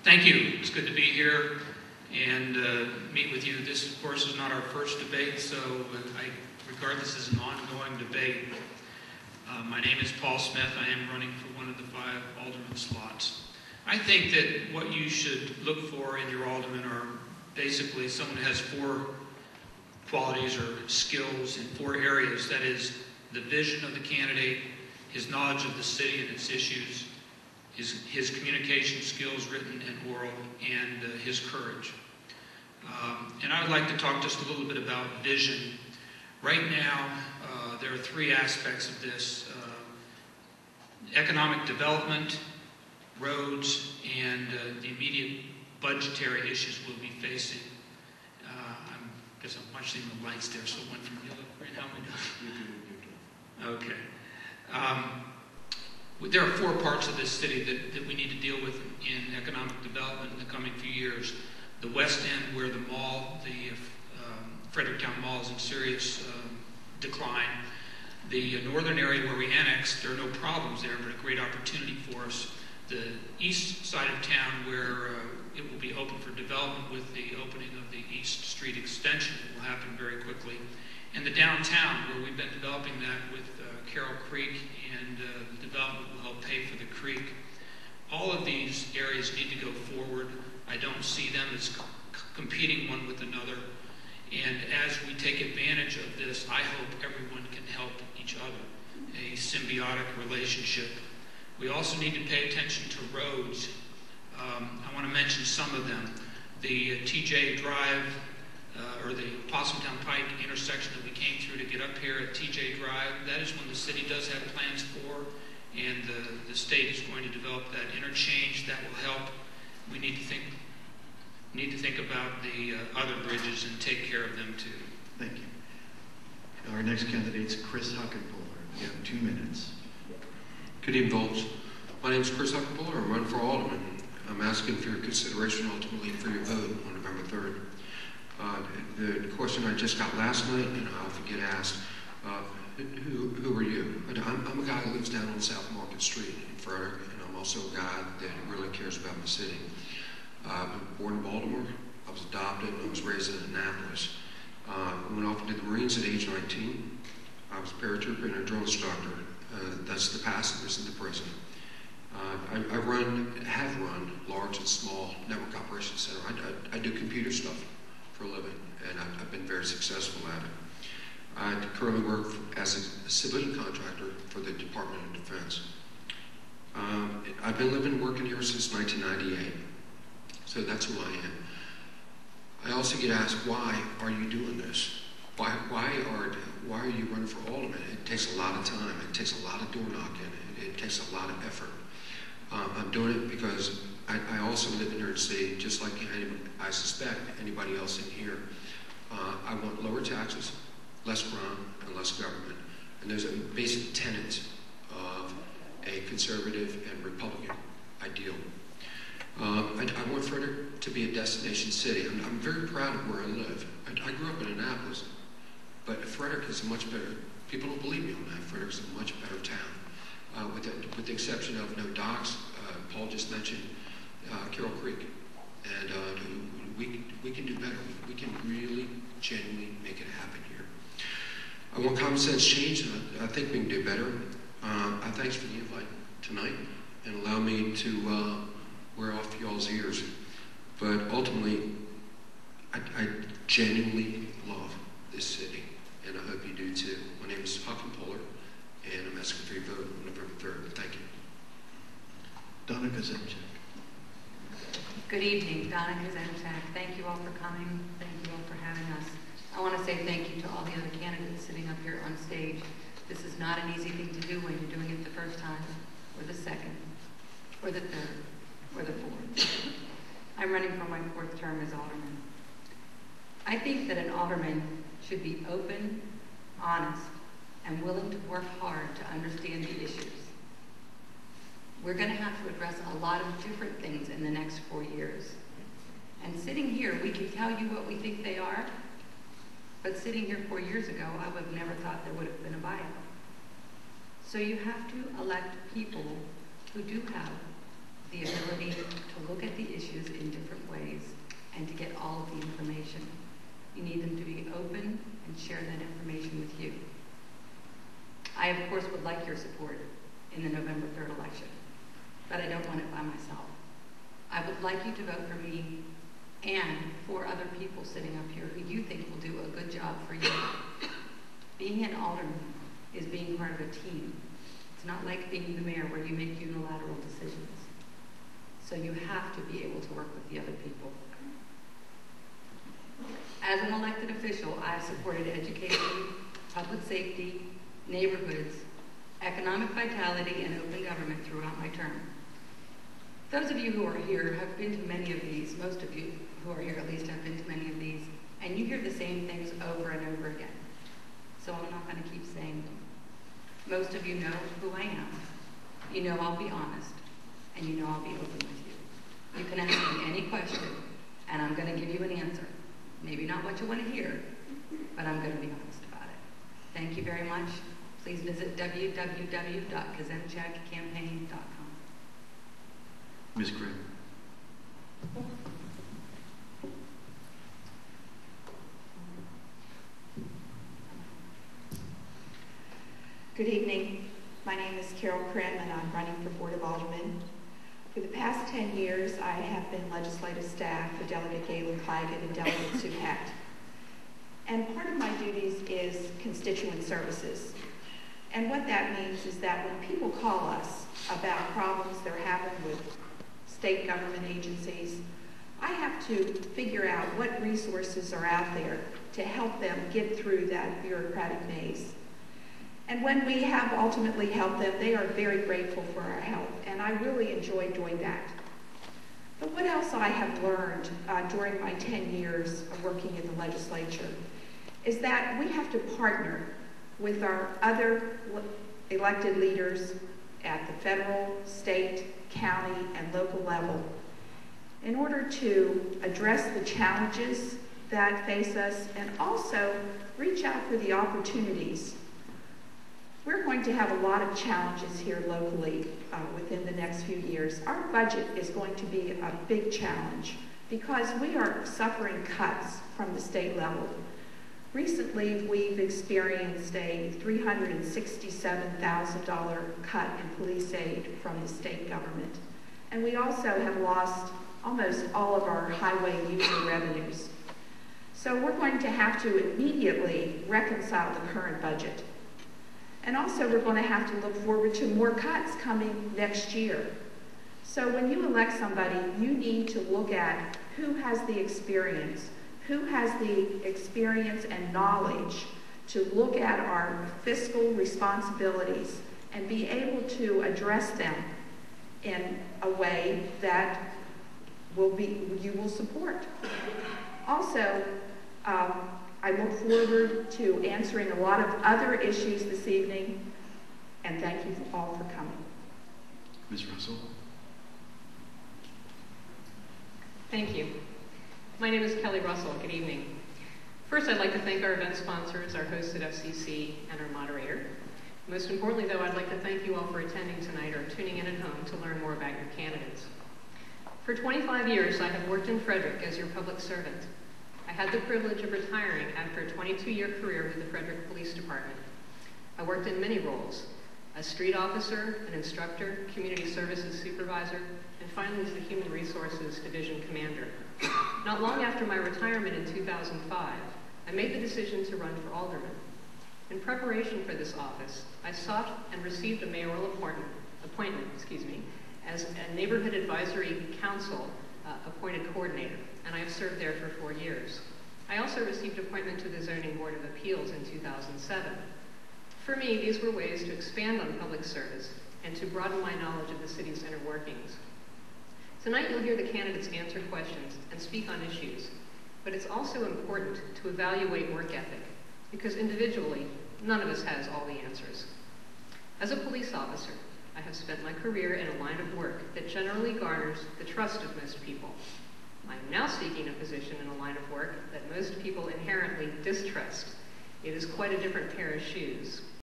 Thank you. It's good to be here and meet with you. This, of course, is not our first debate, so I regard this as an ongoing debate. My name is Paul Smith. I am running for one of the 5 alderman slots. I think that what you should look for in your alderman are basically someone who has 4 qualities or skills in 4 areas. That is, the vision of the candidate, his knowledge of the city and its issues, his communication skills, written and oral, and his courage. And I would like to talk just a little bit about vision. Right now, there are 3 aspects of this: economic development, roads, and the immediate budgetary issues we'll be facing. I guess I'm watching the lights there, so it went from yellow to green. How am I doing? Okay. There are 4 parts of this city that we need to deal with in economic development in the coming few years. The west end, where the mall, the Fredericktown Mall, is in serious decline. The northern area where we annexed, there are no problems there, but a great opportunity for us. The east side of town, where it will be open for development with the opening of the East Street extension. It will happen very quickly. And the downtown, where we've been developing that with Carroll Creek, and the development will help pay for the creek. All of these areas need to go forward. I don't see them as competing one with another. And as we take advantage of this, I hope everyone can help each other, a symbiotic relationship. We also need to pay attention to roads. I want to mention some of them. The TJ Drive, or the Possumtown Pike intersection that we came through to get up here at TJ Drive, that is one the city does have plans for, and the state is going to develop that interchange. That will help. We need to think about the other bridges and take care of them too. Thank you. Our next candidate is Chris Huckenpuller. You have 2 minutes. Good evening, folks. My name is Chris Huckenpuller. I'm running for alderman. I'm asking for your consideration, ultimately for your vote on November 3rd. The question I just got last night, and I often get asked, who are you? I'm a guy who lives down on South Market Street in Frederick, and I'm also a guy that really cares about my city. I was born in Baltimore. I was adopted, and I was raised in Annapolis. I went off into the Marines at age 19. I was a paratrooper and a drill instructor. That's the past, and this is the present. I have run large and small network operations center. I do computer stuff for a living, and I've been very successful at it. I currently work as a civilian contractor for the Department of Defense. I've been living and working here since 1998, so that's who I am. I also get asked, why are you doing this? Why are you running for alderman? It takes a lot of time. It takes a lot of door knocking. It takes a lot of effort. I'm doing it because I also live in New York City, just like I suspect anybody else in here. I want lower taxes, less crime, and less government. And those are basic tenets of a conservative and Republican ideal. I want Frederick to be a destination city. I'm very proud of where I live. I grew up in Annapolis, but Frederick is much better. People don't believe me on that. Frederick is a much better town, with the exception of no docks. Paul just mentioned Carroll Creek, and we can do better. We can really, genuinely make it happen here. I want common sense change, and I think we can do better. Thanks for the invite tonight, and allow me to wear off y'all's ears. But ultimately, I genuinely love this city, and I hope you do too. My name is Huckenpuller, and I'm asking for your vote on November 3rd. Thank you. Donna Kazemchak. Good evening, Donna Kazemchak. Thank you all for coming. Thank you all for having us. I want to say thank you to all the other candidates sitting up here on stage. This is not an easy thing to do when you're doing it the first time, or the second, or the third, or the fourth. I'm running for my 4th term as alderman. I think that an alderman should be open, honest, and willing to work hard to understand the issues. We're going to have to address a lot of different things in the next 4 years. And sitting here, we can tell you what we think they are, but sitting here 4 years ago, I would have never thought there would have been a buyout. So you have to elect people who do have the the ability to look at the issues in different ways and to get all of the information. You need them to be open and share that information with you. I, of course, would like your support in the November 3rd election, but I don't want it by myself. I would like you to vote for me and for other people sitting up here who you think will do a good job for you. Being an alderman is being part of a team. It's not like being the mayor where you make unilateral decisions. So you have to be able to work with the other people. As an elected official, I have supported education, public safety, neighborhoods, economic vitality, and open government throughout my term. Those of you who are here have been to many of these, most of you who are here at least have been to many of these, and you hear the same things over and over again. So I'm not going to keep saying them. Most of you know who I am. You know I'll be honest, and you know I'll be open with you. You can ask me any question, and I'm going to give you an answer. Maybe not what you want to hear, but I'm going to be honest about it. Thank you very much. Please visit www.kazemchekcampaign.com. Ms. Grimm. Good evening. My name is Carol Krim, and I'm running for Board of Aldermen. For the past 10 years, I have been legislative staff for Delegate Galen Claggett and Delegate Sue Hecht. And part of my duties is constituent services. And what that means is that when people call us about problems they're having with state government agencies, I have to figure out what resources are out there to help them get through that bureaucratic maze. And when we have ultimately helped them, they are very grateful for our help, and I really enjoy doing that. But what else I have learned during my 10 years of working in the legislature is that we have to partner with our other elected leaders at the federal, state, county, and local level in order to address the challenges that face us and also reach out for the opportunities. We're going to have a lot of challenges here locally within the next few years. Our budget is going to be a big challenge because we are suffering cuts from the state level. Recently, we've experienced a $367,000 cut in police aid from the state government. And we also have lost almost all of our highway user revenues. So we're going to have to immediately reconcile the current budget. And also we're going to have to look forward to more cuts coming next year. So when you elect somebody, you need to look at who has the experience and knowledge to look at our fiscal responsibilities and be able to address them in a way that you will support. Also, I look forward to answering a lot of other issues this evening, and thank you all for coming. Ms. Russell. Thank you. My name is Kelly Russell. Good evening. First, I'd like to thank our event sponsors, our hosts at FCC, and our moderator. Most importantly, though, I'd like to thank you all for attending tonight or tuning in at home to learn more about your candidates. For 25 years, I have worked in Frederick as your public servant. I had the privilege of retiring after a 22-year career with the Frederick Police Department. I worked in many roles: a street officer, an instructor, community services supervisor, and finally as the Human Resources Division Commander. Not long after my retirement in 2005, I made the decision to run for alderman. In preparation for this office, I sought and received a mayoral appointment, as a neighborhood advisory council appointed coordinator, and I have served there for 4 years. I also received appointment to the Zoning Board of Appeals in 2007. For me, these were ways to expand on public service and to broaden my knowledge of the city's inner workings. Tonight you'll hear the candidates answer questions and speak on issues, but it's also important to evaluate work ethic, because individually, none of us has all the answers. As a police officer, I have spent my career in a line of work that generally garners the trust of most people. I'm now seeking a position in a line of work that most people inherently distrust. It is quite a different pair of shoes.